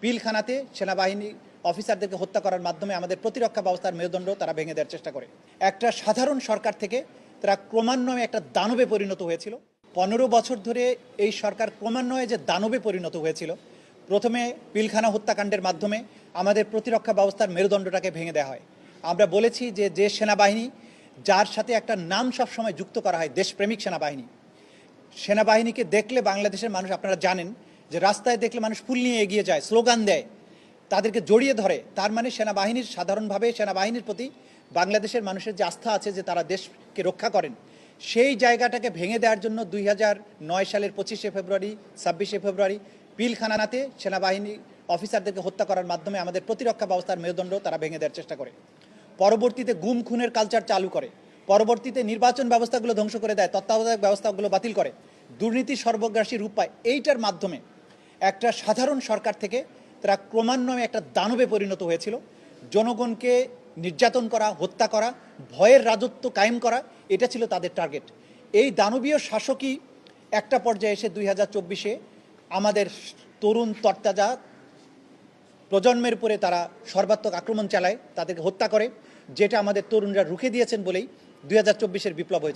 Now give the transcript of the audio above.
পিলখানাতে সেনাবাহিনী অফিসারদেরকে হত্যা করার মাধ্যমে আমাদের প্রতিরক্ষা ব্যবস্থার মেরুদণ্ড তারা ভেঙে দেওয়ার চেষ্টা করে। একটা সাধারণ সরকার থেকে তারা ক্রমান্বয়ে একটা দানবে পরিণত হয়েছিল। 15 বছর ধরে এই সরকার ক্রমান্বয়ে যে দানবে পরিণত হয়েছিল, প্রথমে পিলখানা হত্যাকাণ্ডের মাধ্যমে আমাদের প্রতিরক্ষা ব্যবস্থার মেরুদণ্ডটাকে ভেঙে দেওয়া হয়। আমরা বলেছি যে সেনাবাহিনী যার সাথে একটা নাম সবসময় যুক্ত করা হয়, দেশপ্রেমিক সেনাবাহিনী। সেনাবাহিনীকে দেখলে বাংলাদেশের মানুষ, আপনারা জানেন যে রাস্তায় দেখলে মানুষ ফুল নিয়ে এগিয়ে যায়, স্লোগান দেয়, তাদেরকে জড়িয়ে ধরে। তার মানে সেনাবাহিনীর সাধারণভাবে সেনাবাহিনীর প্রতি বাংলাদেশের মানুষের যে আস্থা আছে যে তারা দেশকে রক্ষা করেন, সেই জায়গাটাকে ভেঙে দেওয়ার জন্য 2009 সালের 25শে ফেব্রুয়ারি 26শে ফেব্রুয়ারি পিলখানাতে সেনাবাহিনী অফিসারদেরকে হত্যা করার মাধ্যমে আমাদের প্রতিরক্ষা ব্যবস্থার মেরুদণ্ড তারা ভেঙে দেওয়ার চেষ্টা করে। পরবর্তীতে গুম খুনের কালচার চালু করে, পরবর্তীতে নির্বাচন ব্যবস্থাগুলো ধ্বংস করে দেয়, তত্ত্বাবধায়ক ব্যবস্থাগুলো বাতিল করে, দুর্নীতি সর্বগ্রাসী রূপ পায়। এইটার মাধ্যমে একটা সাধারণ সরকার থেকে তারা ক্রমান্বয়ে একটা দানবে পরিণত হয়েছিল। জনগণকে নির্যাতন করা, হত্যা করা, ভয়ের রাজত্ব কায়েম করা, এটা ছিল তাদের টার্গেট। এই দানবীয় শাসকই একটা পর্যায়ে এসে 2024-এ আমাদের তরুণ তরতাজা প্রজন্মের উপরে তারা সর্বাত্মক আক্রমণ চালায়, তাদেরকে হত্যা করে, যেটা আমাদের তরুণরা রুখে দিয়েছেন বলেই 2024-এর বিপ্লব হয়েছে।